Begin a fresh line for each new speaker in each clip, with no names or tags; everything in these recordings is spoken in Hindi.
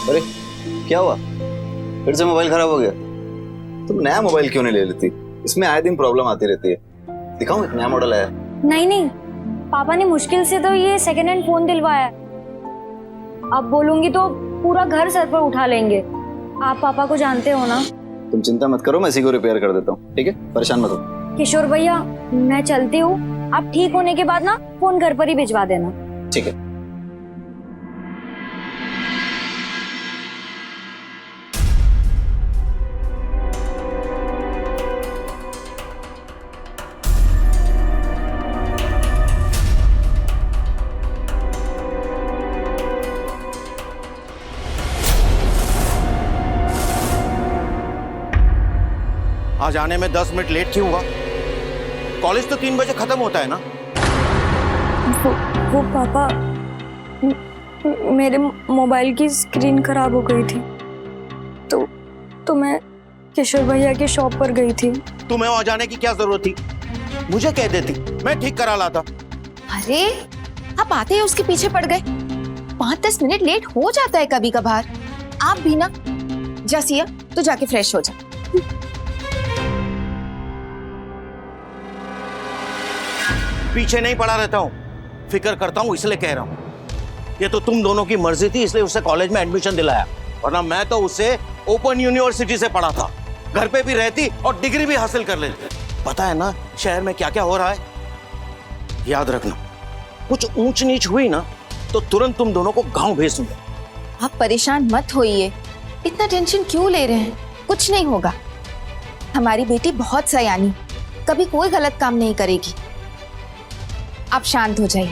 अरे क्या हुआ, फिर से मोबाइल खराब हो गया? तुम नया मोबाइल क्यों नहीं ले लेती? इसमें आए दिन प्रॉब्लम आती रहती है। दिखाऊं, एक नया मॉडल आया।
नहीं नहीं, पापा ने मुश्किल से तो ये सेकेंड हैंड फोन दिलवाया। अब बोलूंगी तो पूरा घर सर पर उठा लेंगे। आप पापा को जानते हो ना।
तुम चिंता मत करो, मैं इसी को रिपेयर कर देता हूँ, ठीक है? परेशान मत हो।
किशोर भैया, मैं चलती हूँ। आप ठीक होने के बाद ना फोन घर पर ही भिजवा देना।
ठीक है।
आज आने में 10 मिनट लेट क्यों हुआ? कॉलेज तो 3 बजे खत्म होता है ना?
वो पापा, मेरे मोबाइल की स्क्रीन खराब हो गई थी तो मैं किशोर भैया की शॉप पर गई थी।
तुम्हें वहां जाने की क्या जरूरत थी? मुझे कह देती, मैं ठीक करा लाता।
अरे आप आते ही उसके पीछे पड़ गए। 5-10 मिनट लेट हो जाता है कभी कभार। आप भी ना। जा सिया, तो जाके फ्रेश हो जा।
पीछे नहीं पड़ा रहता हूँ, फिक्र करता हूँ इसलिए कह रहा हूँ। ये तो तुम दोनों की मर्जी थी, इसलिए उसे कॉलेज में एडमिशन दिलाया, वरना मैं तो उसे ओपन यूनिवर्सिटी से पढ़ा था। घर पे भी रहती और डिग्री भी हासिल कर लेती। पता है ना शहर में क्या क्या हो रहा है? याद रखना, कुछ ऊंच नीच हुई ना तो तुरंत तुम दोनों को गांव भेज दूंगा।
आप परेशान मत होइए, इतना टेंशन क्यों ले रहे हैं? कुछ नहीं होगा। हमारी बेटी बहुत सयानी, कभी कोई गलत काम नहीं करेगी। आप शांत हो जाइए।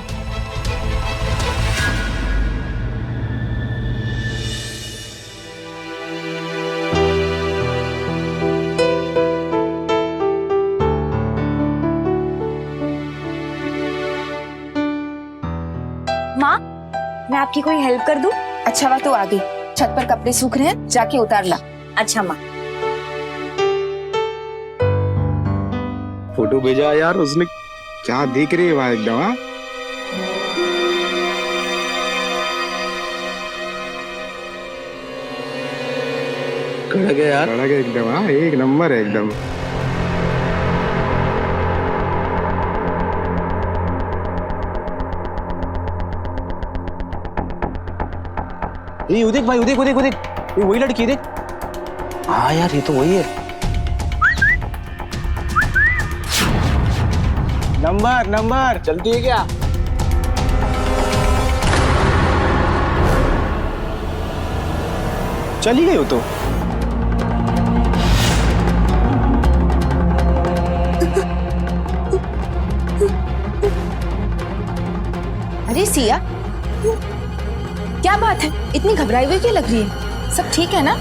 माँ, मैं आपकी कोई हेल्प कर दूं?
अच्छा हुआ तू आ गई। छत पर कपड़े सूख रहे हैं, जाके उतार ला।
अच्छा माँ।
फोटो भेजा यार उसने, क्या देख रही है वहां एकदम? हाँ,
कड़क है यार।
कड़क है एकदम। हाँ, एक नंबर है एकदम।
ये देख भाई, देख देख देख, ये वही लड़की देख। हाँ यार, ये तो वही है।
नंबर चलती है क्या? चली गई हो तो?
अरे सिया, क्या बात है? इतनी घबराई हुई क्यों लग रही है? सब ठीक है ना?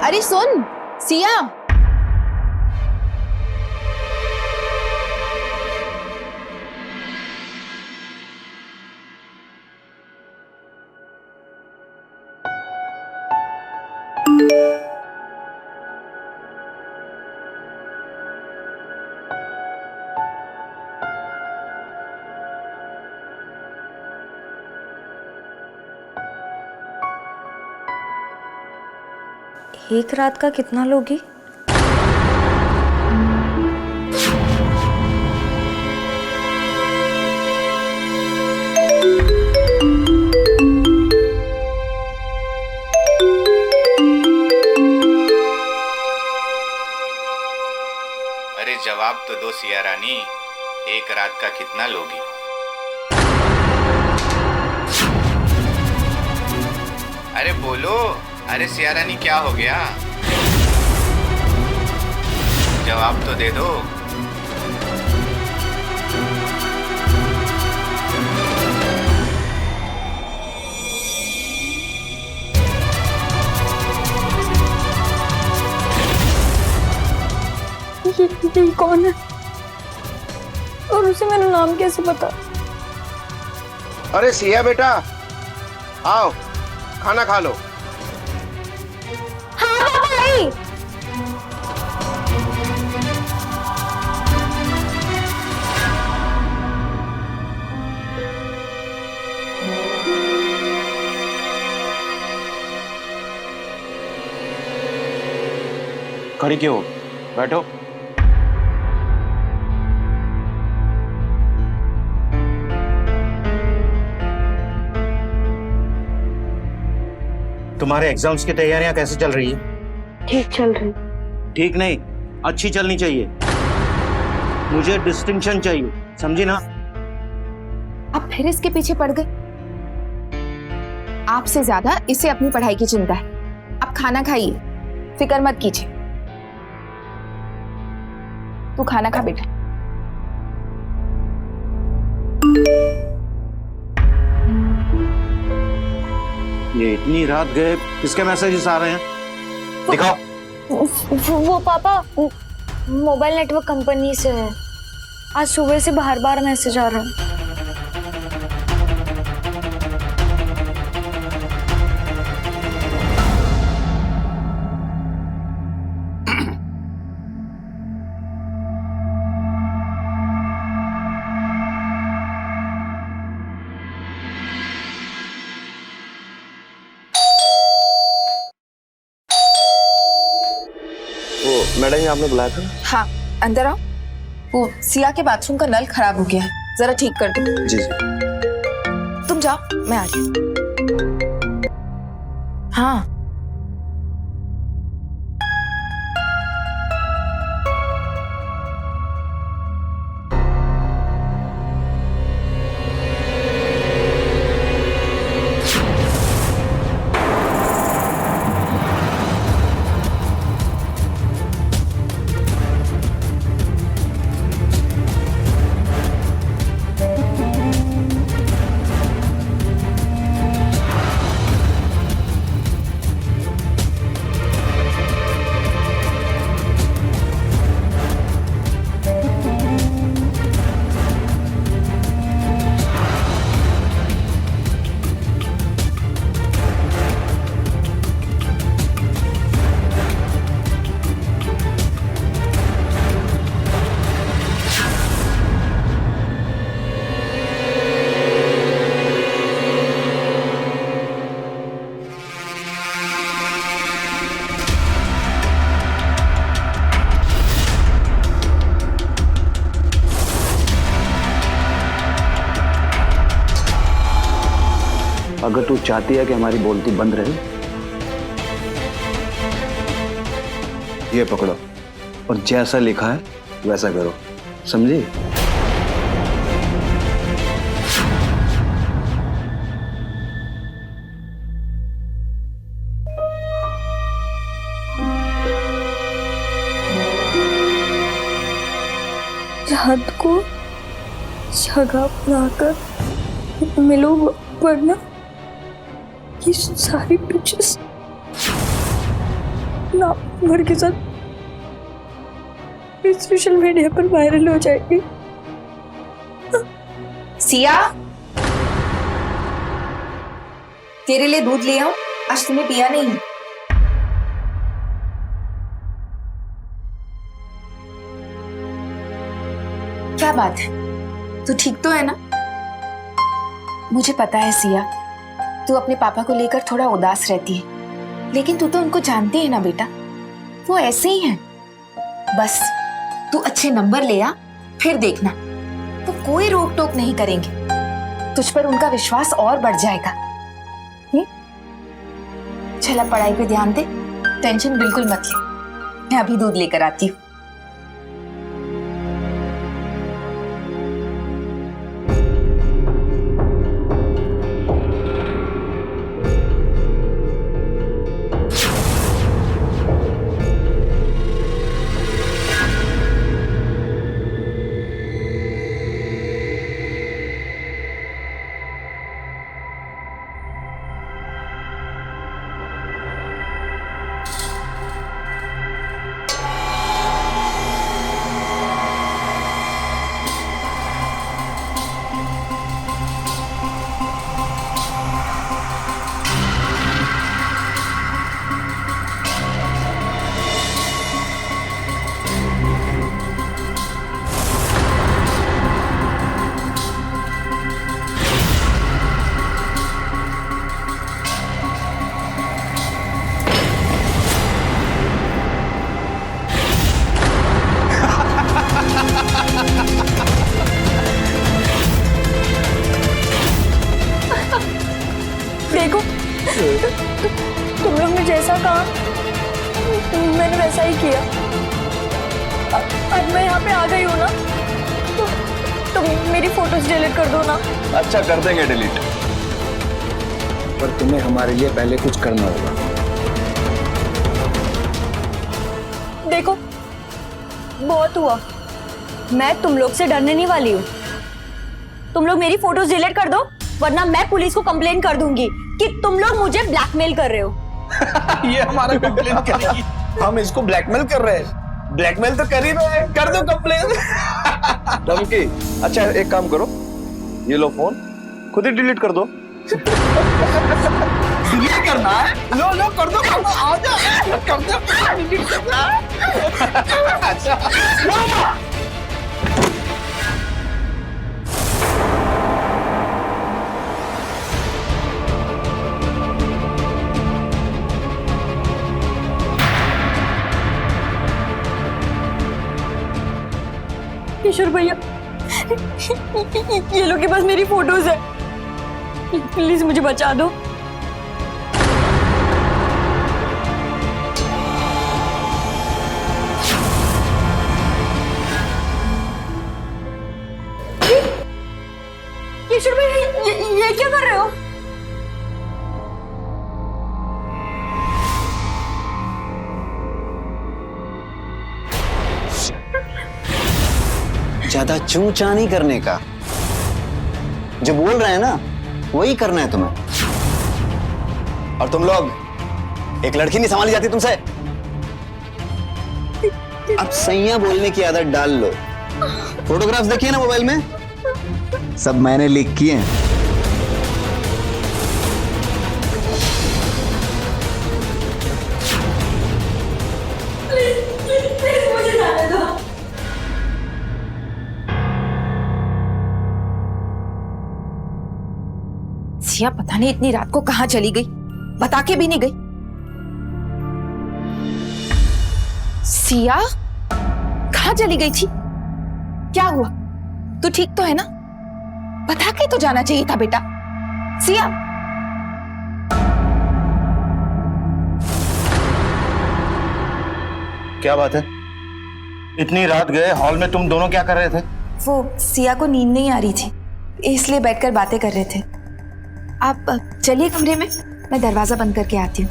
अरे सुन सिया,
एक रात का कितना लोगी?
अरे जवाब तो दो सिया रानी, एक रात का कितना लोगी? अरे बोलो, अरे सिया रानी क्या हो गया? जवाब तो दे दो।
ये कौन है और उसे मेरा नाम कैसे पता?
अरे सिया बेटा, आओ खाना खा लो।
हाँ पापा आई।
खड़ी क्यों हो? बैठो। तुम्हारे एग्जाम्स की तैयारियां कैसे चल रही है?
ठीक चल रही।
ठीक नहीं, अच्छी चलनी चाहिए। मुझे डिस्टिंक्शन चाहिए, समझी ना?
आप फिर इसके पीछे पड़ गए। आपसे ज्यादा इसे अपनी पढ़ाई की चिंता है। आप खाना खाइए, फिक्र मत कीजिए। तू खाना खा बेटा।
ये इतनी रात गए, किसके मैसेजेस आ रहे हैं? दिखाओ।
वो पापा मोबाइल नेटवर्क कंपनी से है। आज सुबह से बार बार मैसेज आ रहा है।
मैडम जी आपने बुलाया था?
हाँ, अंदर आओ। वो सिया के बाथरूम का नल खराब हो गया है, जरा ठीक कर दो।
जी जी।
तुम जाओ, मैं आ रही हूँ। हाँ,
अगर तू चाहती है कि हमारी बोलती बंद रहे, ये पकड़ो और जैसा लिखा है वैसा करो, समझी?
चांद को जगह बनाकर मिलो वरना ये सारी पिक्चर्स ना भर के साथ सोशल मीडिया पर वायरल हो जाएगी।
सिया, तेरे लिए दूध ले आओ, आज तूने पिया नहीं। क्या बात है, तू ठीक तो है ना? मुझे पता है सिया, तू अपने पापा को लेकर थोड़ा उदास रहती है, लेकिन तू तो उनको जानती है ना बेटा, वो ऐसे ही हैं। बस तू अच्छे नंबर ले आ, फिर देखना तो कोई रोक टोक नहीं करेंगे, तुझ पर उनका विश्वास और बढ़ जाएगा। चल अब पढ़ाई पे ध्यान दे, टेंशन बिल्कुल मत ले, मैं अभी दूध लेकर आती हूँ।
तुम लोग ने जैसा कहा मैंने वैसा ही किया। अब मैं यहाँ पे आ गई हूँ ना, तो तुम मेरी फोटोज डिलीट कर दो ना।
अच्छा, कर देंगे डिलीट,
पर तुम्हें हमारे लिए पहले कुछ करना होगा।
देखो बहुत हुआ, मैं तुम लोग से डरने नहीं वाली हूँ। तुम लोग मेरी फोटोज डिलीट कर दो, वरना मैं पुलिस को कंप्लेन कर दूंगी कि तुम लोग मुझे ब्लैकमेल कर रहे हो।
ये हमारा कंप्लेन करेगी। हम इसको ब्लैकमेल कर रहे हैं। ब्लैकमेल तो कर ही रहे हैं, कर दो कंप्लेन।
धमकी। अच्छा एक काम करो, ये लो फोन, खुद ही डिलीट कर दो।
डिलीट करना है? लो लो कर दो, आ जाओ, कर दो, डिलीट करना है। अच्छा
किशोर भैया, ये लोग के पास मेरी फोटोज है, प्लीज मुझे बचा दो। किशोर भैया, ये क्या कर रहे हो?
ज्यादा चूं-चा नहीं करने का, जो बोल रहे हैं ना वही करना है तुम्हें। और तुम लोग, एक लड़की नहीं संभाली जाती तुमसे। अब सैया बोलने की आदत डाल लो। फोटोग्राफ्स देखिए ना मोबाइल में, सब मैंने लीक किए हैं।
मुझे जाने दो।
सिया पता नहीं इतनी रात को कहाँ चली गई, बता के भी नहीं गई। सिया कहाँ चली गई थी? क्या हुआ? तू ठीक तो है ना? बता के तो जाना चाहिए था बेटा। सिया
क्या बात है? इतनी रात गए हॉल में, तुम दोनों क्या कर रहे थे?
वो सिया को नींद नहीं आ रही थी, इसलिए बैठकर बातें कर रहे थे। आप चलिए कमरे में, मैं दरवाजा बंद करके आती हूँ।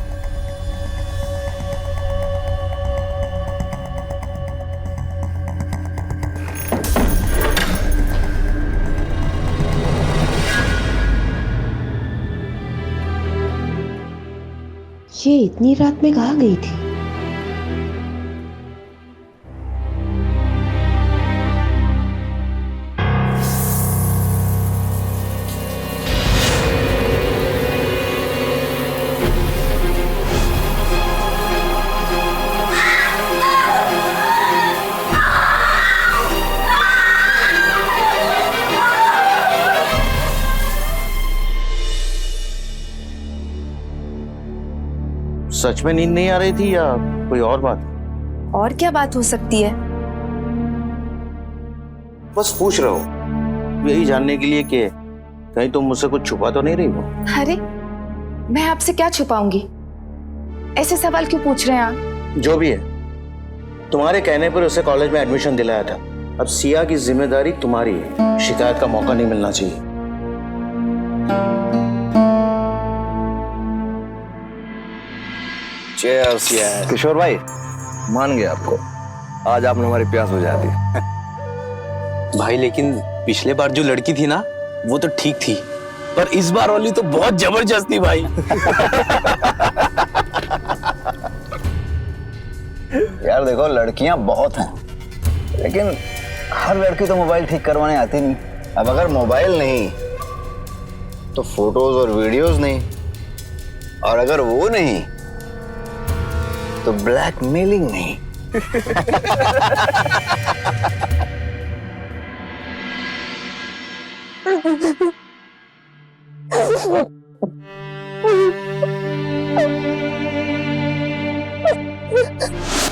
ये इतनी रात में कहाँ गई थी?
सच में नींद नहीं आ रही थी या कोई और बात?
और क्या बात हो सकती है?
बस पूछ रहा हूँ, यही जानने के लिए कि कहीं तुम मुझसे कुछ छुपा तो नहीं रही हो?
अरे मैं आपसे क्या छुपाऊंगी? ऐसे सवाल क्यों पूछ रहे हैं आप?
जो भी है, तुम्हारे कहने पर उसे कॉलेज में एडमिशन दिलाया था। अब सिया की जिम्मेदारी तुम्हारी है, शिकायत का मौका नहीं मिलना चाहिए।
किशोर भाई, मान गया आपको, आज आपने हमारी प्यास बुझा दी।
भाई लेकिन पिछले बार जो लड़की थी ना, वो तो ठीक थी, पर इस बार वाली तो बहुत जबरदस्त थी भाई।
यार देखो, लड़कियां बहुत हैं, लेकिन हर लड़की तो मोबाइल ठीक करवाने आती नहीं। अब अगर मोबाइल नहीं तो फोटोज और वीडियोस नहीं, और अगर वो नहीं तो ब्लैकमेलिंग नहीं।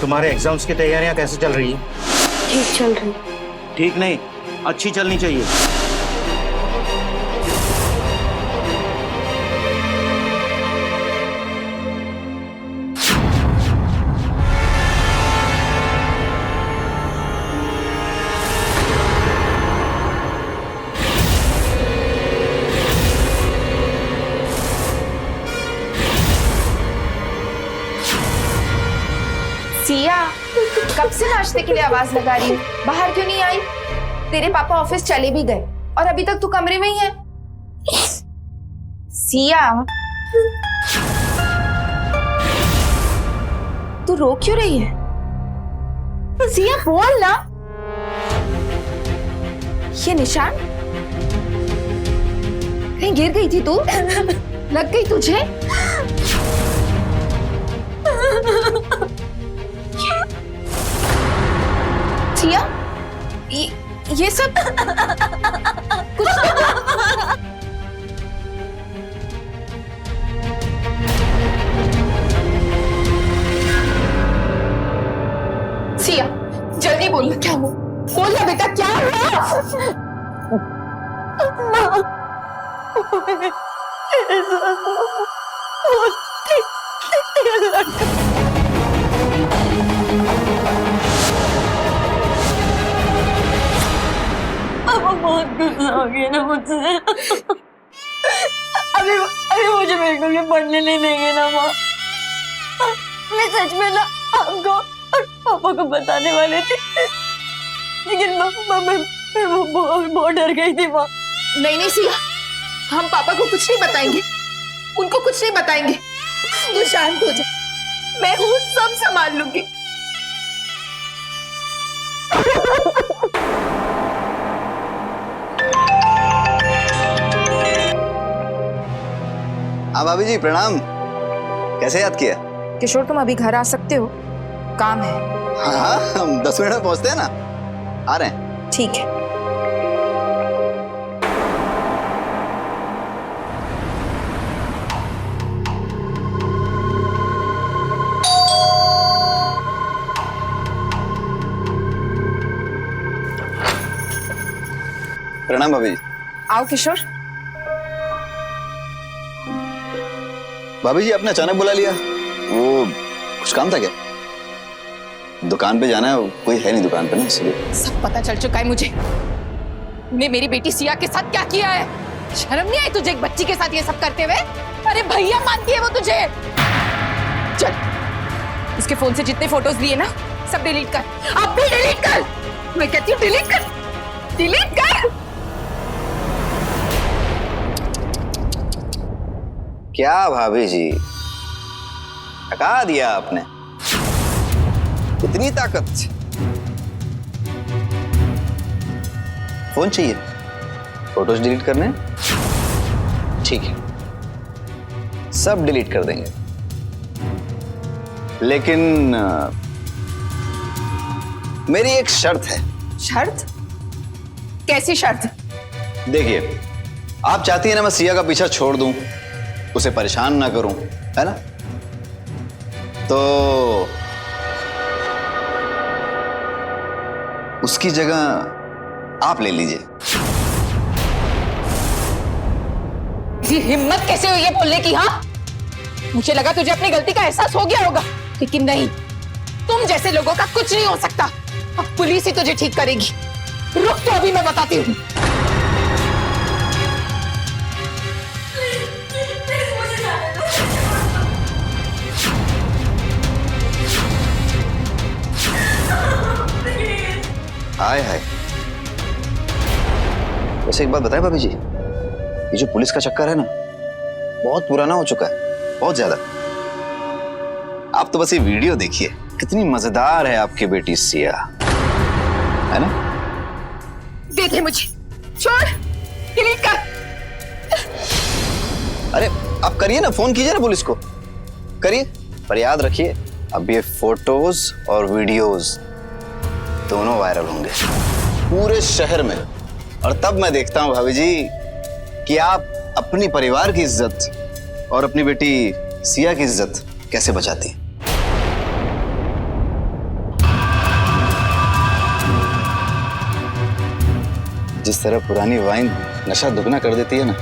तुम्हारे एग्जाम्स की तैयारियां कैसे चल रही है?
ठीक चल रही।
ठीक नहीं, अच्छी चलनी चाहिए।
कब से नाश्ते के लिए आवाज लगा रही हूँ, बाहर क्यों नहीं आई? तेरे पापा ऑफिस चले भी गए और अभी तक तू कमरे में ही है। सिया, तू रो क्यों रही है? सिया बोल ना। ये निशान कहीं गिर गई थी तू? लग गई तुझे? सिया, ये सब कुछ सिया, जल्दी बोलना क्या हुआ? बोलना बेटा, क्या हुआ?
बहुत गुस्सा हो गया ना मुझसे। अभी अभी मुझे बिल्कुल भी पढ़ने नहीं देंगे ना माँ। मैं सच में ना आपको और पापा को बताने वाले थे, लेकिन मैं बहुत डर गई थी माँ।
नहीं नहीं सिया, हम पापा को कुछ नहीं बताएंगे, उनको कुछ नहीं बताएंगे। तू शांत हो जा, मैं हूँ, सब संभाल लूंगी।
हाँ भाभी जी प्रणाम। कैसे याद किया?
किशोर तुम अभी घर आ सकते हो, काम है।
हाँ हम 10 मिनट में पहुंचते हैं ना, आ रहे हैं।
ठीक है।
प्रणाम भाभी जी।
आओ किशोर।
भाभी जी आपने अचानक बुला लिया, वो कुछ काम था क्या? दुकान पे जाना है, कोई है नहीं दुकान पे ना, इसलिए।
सब पता चल चुका है मुझे, तूने मेरी बेटी सिया के साथ क्या किया है। शर्म नहीं आई तुझे एक बच्ची के साथ ये सब करते हुए? अरे भैया मानती है वो तुझे। चल इसके फोन से जितने फोटोज लिए ना सब डिलीट कर, अब भी डिलीट कर। मैं कहती हूँ डिलीट कर, डिलीट कर।
क्या भाभी जी, थका दिया आपने, इतनी ताकत। फोन चाहिए, फोटोज डिलीट करने? ठीक है, सब डिलीट कर देंगे, लेकिन मेरी एक शर्त है।
शर्त? कैसी शर्त?
देखिए, आप चाहती है ना मैं सिया का पीछा छोड़ दूं, उसे परेशान ना करूं, है ना? तो उसकी जगह आप ले लीजिए।
हिम्मत कैसे हुई है बोलने की? हाँ, मुझे लगा तुझे अपनी गलती का एहसास हो गया होगा, लेकिन नहीं, तुम जैसे लोगों का कुछ नहीं हो सकता। अब पुलिस ही तुझे ठीक करेगी। रुक तो अभी मैं बताती हूँ।
हाय हाय। वैसे एक बात बताएं भाभी जी, ये जो पुलिस का चक्कर है ना, बहुत पुराना हो चुका है, बहुत ज्यादा। आप तो बस ये वीडियो देखिए, कितनी मजेदार है आपकी बेटी सिया, है ना?
दे दे मुझे, छोड़, डिलीट कर।
अरे आप करिए ना, फोन कीजिए ना पुलिस को, करिए। पर याद रखिए, अब ये फोटोज और वीडियोस दोनों वायरल होंगे पूरे शहर में, और तब मैं देखता हूं भाभी जी कि आप अपनी परिवार की इज्जत और अपनी बेटी सिया की इज्जत कैसे बचाती हैं। जिस तरह पुरानी वाइन नशा दुगना कर देती है ना,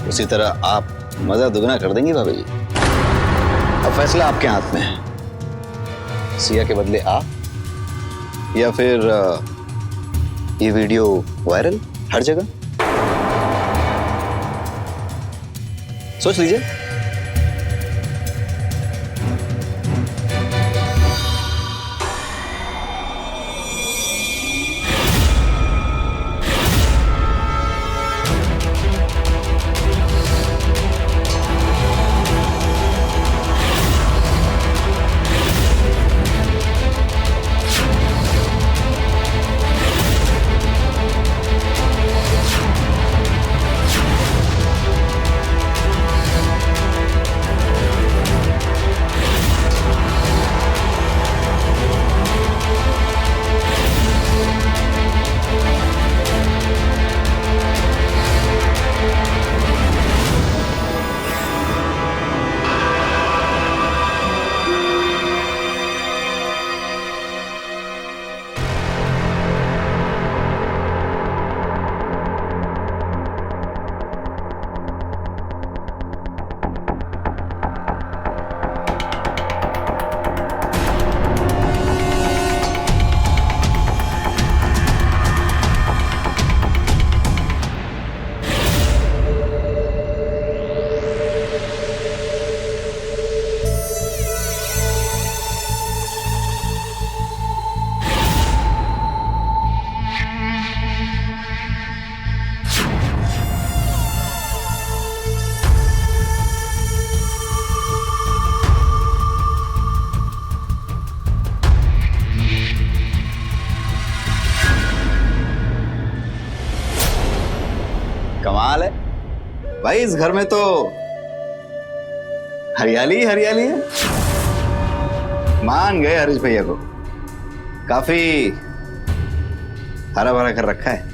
उसी तरह आप मजा दुगना कर देंगी भाभी जी। अब फैसला आपके हाथ में है, सिया के बदले आप या फिर ये वीडियो वायरल हर जगह। सोच लीजिए। भाई इस घर में तो हरियाली ही हरियाली है। मान गए हरीश भैया को, काफी हरा भरा कर रखा है।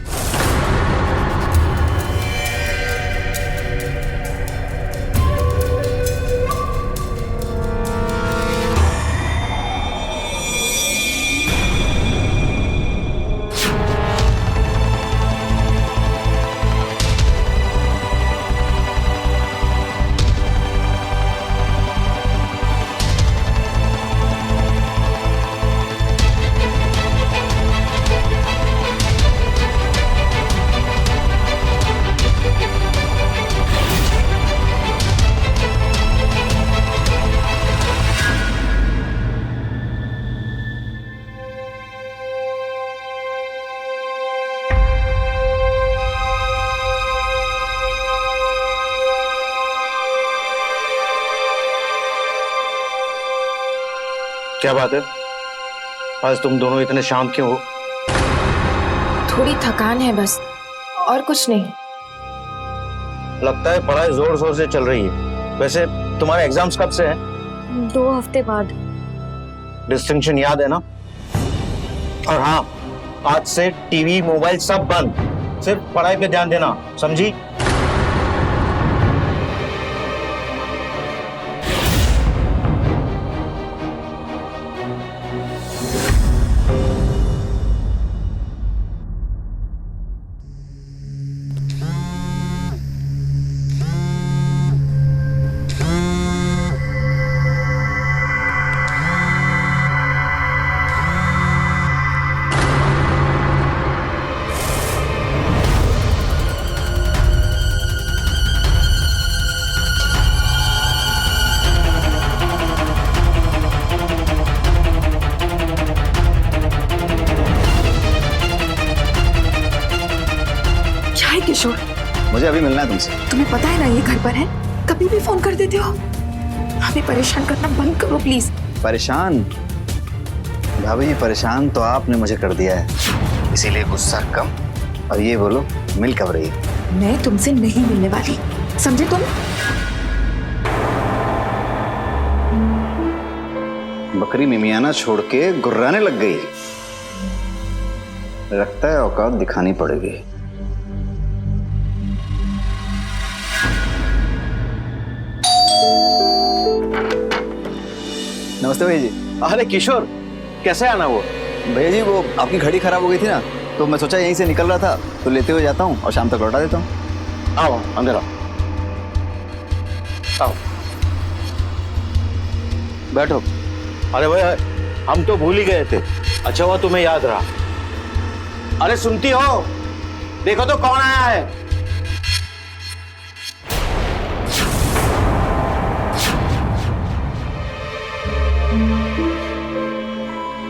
क्या बात है, आज तुम दोनों इतने शांत क्यों हो?
थोड़ी थकान है बस, और कुछ नहीं।
लगता है पढ़ाई जोर शोर से चल रही है। वैसे तुम्हारे एग्जाम्स कब से हैं?
2 हफ्ते बाद।
डिस्टिंक्शन याद है ना? और हाँ, आज से टीवी मोबाइल सब बंद, सिर्फ पढ़ाई पे ध्यान देना, समझी?
किशोर,
मुझे अभी मिलना है तुमसे।
तुम्हें पता है ना ये घर पर है, कभी भी फोन कर देते हो। हमें परेशान करना बंद करो प्लीज।
परेशान? भाभी जी परेशान तो आपने मुझे कर दिया है, इसीलिए गुस्सा कम। और ये बोलो, मिल कब रही है?
मैं तुमसे नहीं मिलने वाली, समझे तुम?
बकरी मिमियाना छोड़ के गुर्राने लग गई। लगता है औकात दिखानी पड़ेगी। नमस्ते भैया जी।
अरे किशोर, कैसे आना वो?
भैया जी वो आपकी घड़ी खराब हो गई थी ना, तो मैं सोचा यहीं से निकल रहा था तो लेते हुए जाता हूँ और शाम तक लौटा देता हूँ।
आओ अंदर आओ, आओ बैठो। अरे भाई हम तो भूल ही गए थे, अच्छा हुआ तुम्हें याद रहा। अरे सुनती हो, देखो तो कौन आया है।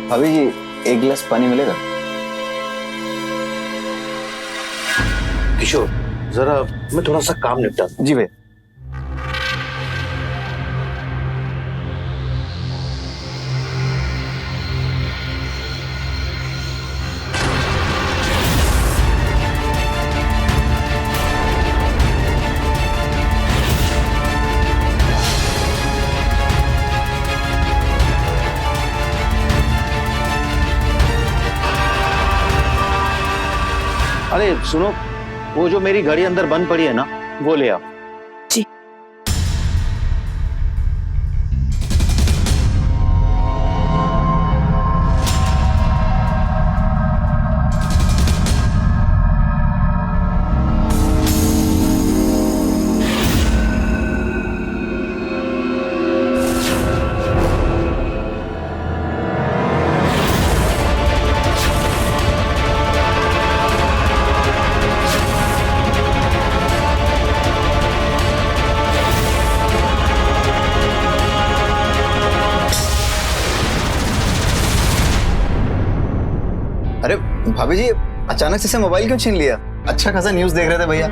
भाभी जी एक गिलास पानी मिलेगा?
किशोर जरा मैं थोड़ा सा काम निपटा।
जी भैया।
अरे सुनो, वो जो मेरी घड़ी अंदर बंद पड़ी है ना, वो ले आओ।
जी।
अरे भाभी जी अचानक से मोबाइल क्यों छीन लिया? अच्छा खासा न्यूज़ देख रहे थे भैया।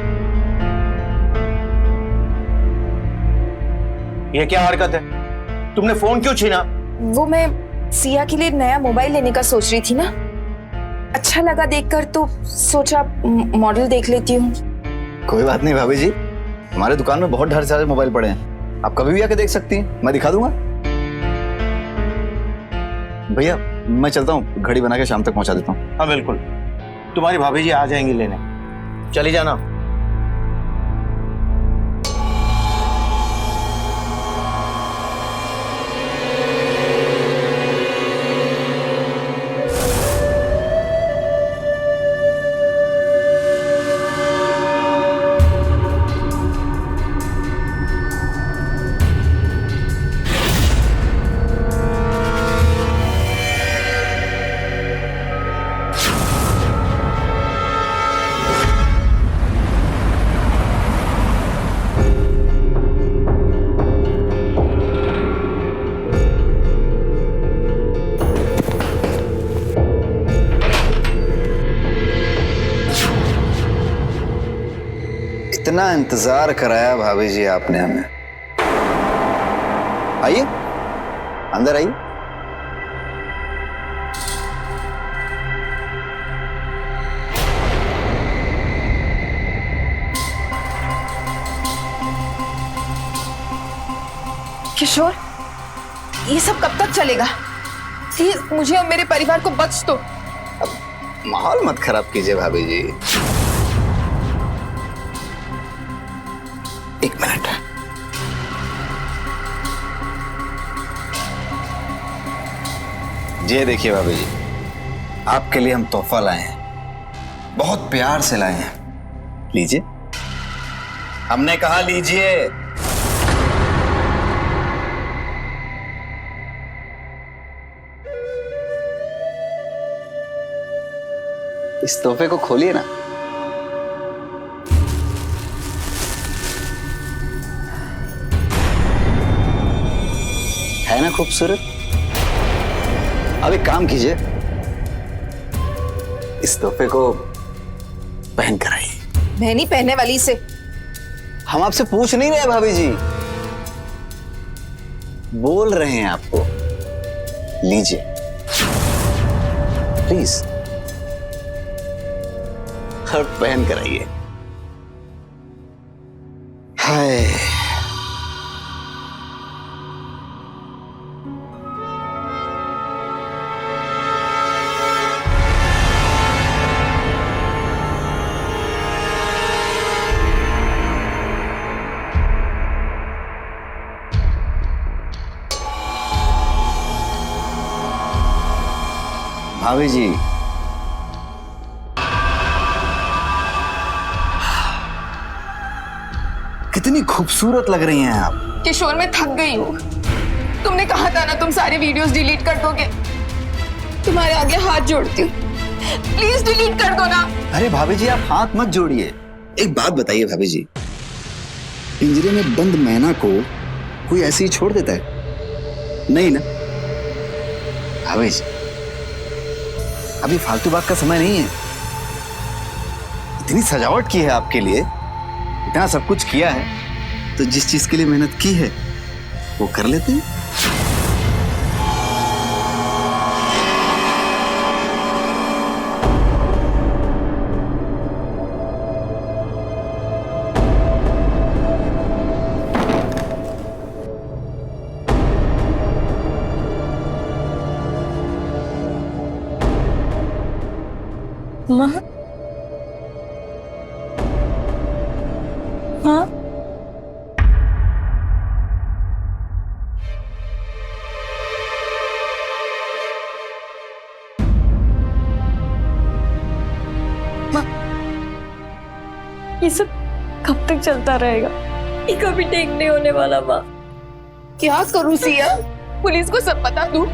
ये क्या हरकत है? तुमने फोन क्यों छीना?
वो मैं सिया के लिए नया मोबाइल लेने का सोच रही थी ना, अच्छा लगा देखकर तो सोचा मॉडल देख लेती हूँ।
कोई बात नहीं भाभी जी, हमारे दुकान में बहुत ढेर सारे मोबाइल पड़े हैं, आप कभी भी आके देख सकती हैं, मैं दिखा दूंगा। भैया मैं चलता हूँ, घड़ी बना के शाम तक पहुंचा देता हूँ।
हाँ बिल्कुल, तुम्हारी भाभी जी आ जाएंगी लेने, चली जाना।
इतना इंतजार कराया भाभी जी आपने हमें। आइए अंदर आइए।
किशोर, ये सब कब तक चलेगा? प्लीज मुझे और मेरे परिवार को बख्श दो।
माहौल मत खराब कीजिए भाभी जी। एक मिनट। ये देखिए भाभी जी, आपके लिए हम तोहफा लाए हैं, बहुत प्यार से लाए हैं, लीजिए। हमने कहा लीजिए। इस तोहफे को खोलिए ना। है ना खूबसूरत? अब एक काम कीजिए, इस तोहफे को पहन कर आइए।
मैं नहीं पहनने वाली इसे।
हम आपसे पूछ नहीं रहे भाभी जी, बोल रहे हैं आपको। लीजिए प्लीज, और पहन कर आइए। हाय, भाभी जी कितनी खूबसूरत लग रही हैं आप।
किशोर, मैं थक गई हूँ। तुमने कहा था ना तुम सारे वीडियोस डिलीट कर दोगे। तुम्हारे आगे हाथ जोड़ती हूँ, प्लीज डिलीट कर दो ना।
अरे भाभी जी आप हाथ मत जोड़िए। एक बात बताइए भाभी जी, पिंजरे में बंद मैना को कोई ऐसे ही छोड़ देता है? नहीं ना भाभी जी, अभी फालतू बात का समय नहीं है। इतनी सजावट की है आपके लिए, इतना सब कुछ किया है, तो जिस चीज के लिए मेहनत की है वो कर लेते हैं।
माँ, हाँ माँ, ये सब कब तक चलता रहेगा? ये कभी ठीक नहीं होने वाला। माँ
क्या करूँ सिया? पुलिस को सब बता दूँ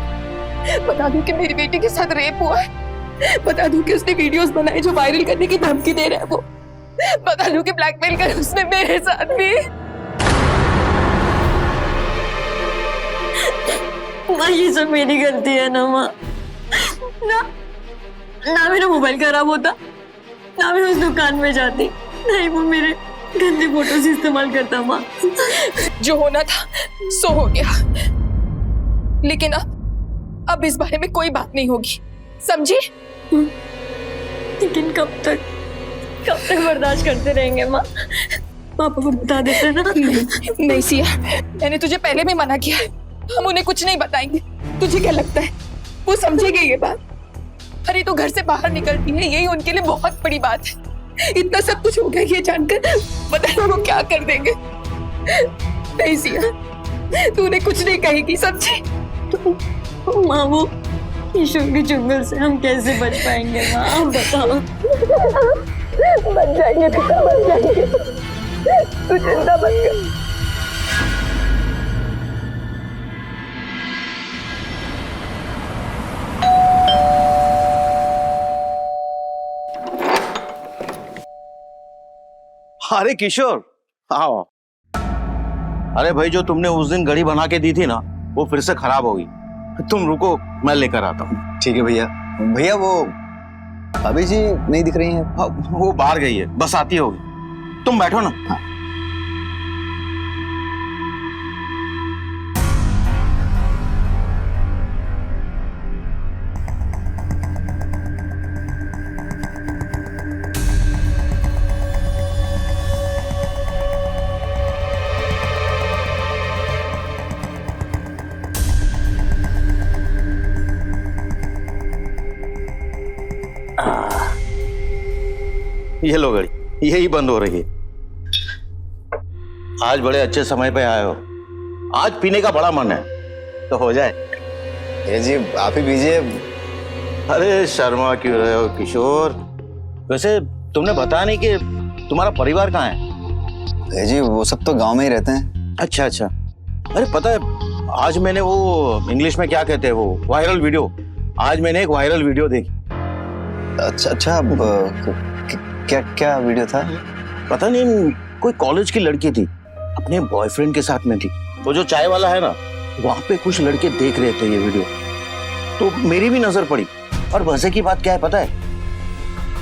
कि मेरी बेटी के साथ रेप हुआ है, बता दूं कि उसने वीडियोस बनाए जो वायरल करने की धमकी दे रहा है, वो बता दूं कि ब्लैकमेल कर उसने मेरे साथ भी।
माँ ये सब मेरी गलती है ना माँ। ना मेरा मोबाइल खराब होता, ना मैं उस दुकान में जाती, नहीं वो मेरे गंदे फोटोज इस्तेमाल करता। माँ
जो होना था सो हो गया, लेकिन अब इस बारे में कोई बात नहीं होगी, समझी?
लेकिन कब तक बर्दाश्त करते रहेंगे माँ? पापा को बता देते ना।
नहीं सिया, मैंने तुझे पहले भी मना किया है, हम उन्हें कुछ नहीं बताएंगे। तुझे क्या लगता है वो समझेगी ये बात? अरे तो घर से बाहर निकलती है, यही उनके लिए बहुत बड़ी बात है। इतना सब कुछ हो गया ये जानकर, पता नहीं वो क्या कर देंगे। नहीं सिया, तू उन्हें कुछ नहीं कहेगी, समझी?
तो माँ वो किशोर के जंगल से हम कैसे बच पाएंगे माँ, आप बताओ।
बच जाएंगे बेटा, बच जाएंगे, तू चिंता मत कर।
अरे किशोर, आओ। अरे भाई, जो तुमने उस दिन घड़ी बना के दी थी ना, वो फिर से खराब हो गई। तुम रुको, मैं लेकर आता हूँ।
ठीक है भैया। भैया वो अभी जी नहीं दिख रही हैं।
वो बाहर गई है, बस आती होगी। तुम बैठो ना।
हाँ।
ये लो घड़ी, यही बंद हो रही है। आज बड़े अच्छे समय पे आए हो, आज पीने का बड़ा मन है, तो हो जाए।
भैया जी आप ही पीजिए।
अरे शर्मा क्यों रहे हो किशोर? वैसे तुमने बताया नहीं कि तुम्हारा परिवार कहाँ है?
भैया जी वो सब तो गांव में ही रहते हैं।
अच्छा अच्छा। अरे पता है, आज मैंने वो इंग्लिश में क्या कहते हैं, वो वायरल वीडियो, आज मैंने एक वायरल वीडियो देखी।
अच्छा अच्छा, क्या क्या वीडियो था?
पता नहीं, कोई कॉलेज की लड़की थी, अपने बॉयफ्रेंड के साथ में थी। वो जो चाय वाला है ना, वहां पे कुछ लड़के देख रहे थे ये वीडियो, तो मेरी भी नजर पड़ी। और मजे की बात क्या है पता है?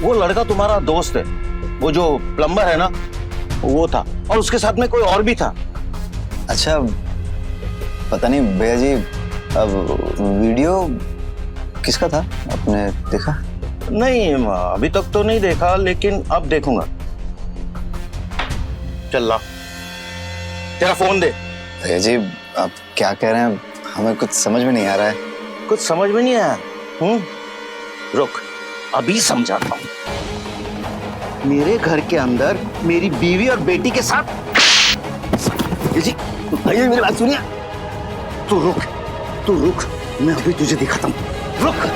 वो लड़का तुम्हारा दोस्त है, वो जो प्लम्बर है ना, वो था, और उसके साथ में कोई और भी था।
अच्छा, पता नहीं भैया जी, अब वीडियो किसका था, आपने देखा?
नहीं, अभी तक तो नहीं देखा, लेकिन अब देखूंगा। चल ला, तेरा फोन दे।
भैया जी आप क्या कह रहे हैं, हमें कुछ समझ में नहीं आ रहा है।
कुछ समझ में नहीं आया? रुक, अभी समझाता हूं। मेरे घर के अंदर मेरी बीवी और बेटी के साथ जी, भैया मेरी बात सुनिए। तू रुक, मैं अभी तुझे दिखाता हूं। रुक।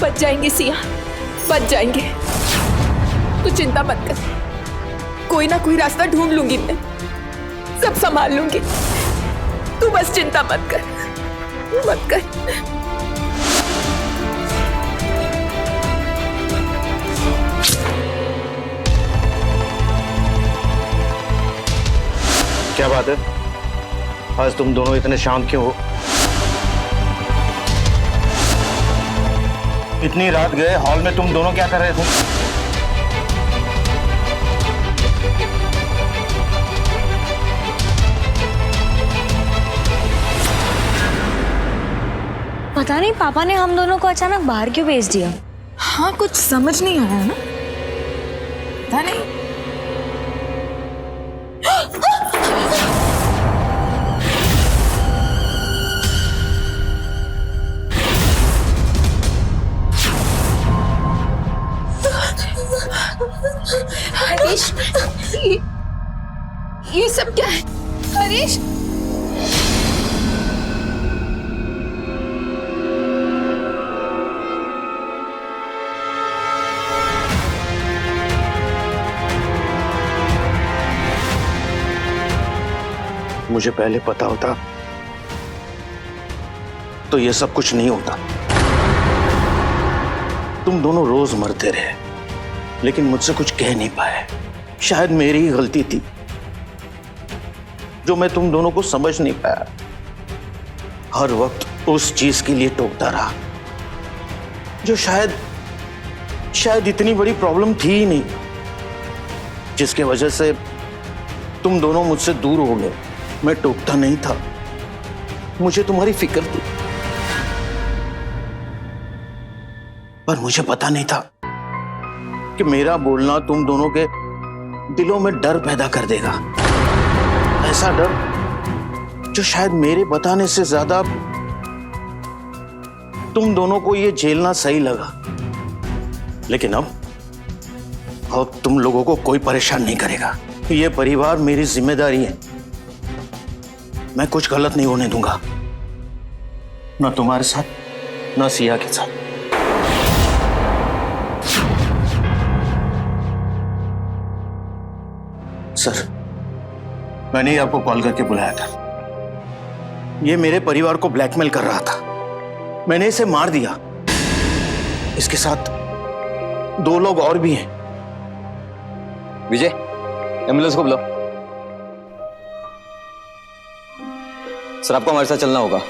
बच जाएंगे सिया, बच जाएंगे, तू चिंता मत कर। कोई ना कोई रास्ता ढूंढ लूंगी मैं, सब संभाल लूंगी। तू बस चिंता मत कर, मत कर।
क्या बात है, आज तुम दोनों इतने शांत क्यों हो? इतनी रात गए हॉल में तुम दोनों क्या कर रहे थे?
पता नहीं पापा ने हम दोनों को अचानक बाहर क्यों भेज दिया।
हाँ, कुछ समझ नहीं आया ना, पता नहीं। हरीश, ये सब क्या है? हरीश,
मुझे पहले पता होता तो ये सब कुछ नहीं होता। तुम दोनों रोज मरते रहे, लेकिन मुझसे कुछ कह नहीं पाए। शायद मेरी ही गलती थी। जो मैं तुम दोनों को समझ नहीं पाया। हर वक्त उस चीज के लिए टोकता रहा जो शायद इतनी बड़ी प्रॉब्लम थी ही नहीं, जिसके वजह से तुम दोनों मुझसे दूर हो गए। मैं टोकता नहीं था, मुझे तुम्हारी फिक्र थी, पर मुझे पता नहीं था कि मेरा बोलना तुम दोनों के दिलों में डर पैदा कर देगा। ऐसा डर जो शायद मेरे बताने से ज्यादा तुम दोनों को ये झेलना सही लगा। लेकिन अब तुम लोगों को कोई परेशान नहीं करेगा। ये परिवार मेरी जिम्मेदारी है। मैं कुछ गलत नहीं होने दूंगा, ना तुम्हारे साथ ना सिया के साथ। सर, मैंने ही आपको कॉल करके बुलाया था। ये मेरे परिवार को ब्लैकमेल कर रहा था। मैंने इसे मार दिया। इसके साथ 2 लोग और भी हैं।
विजय, एम्बुलेंस को बुलाओ। सर, आपको हमारे साथ चलना होगा।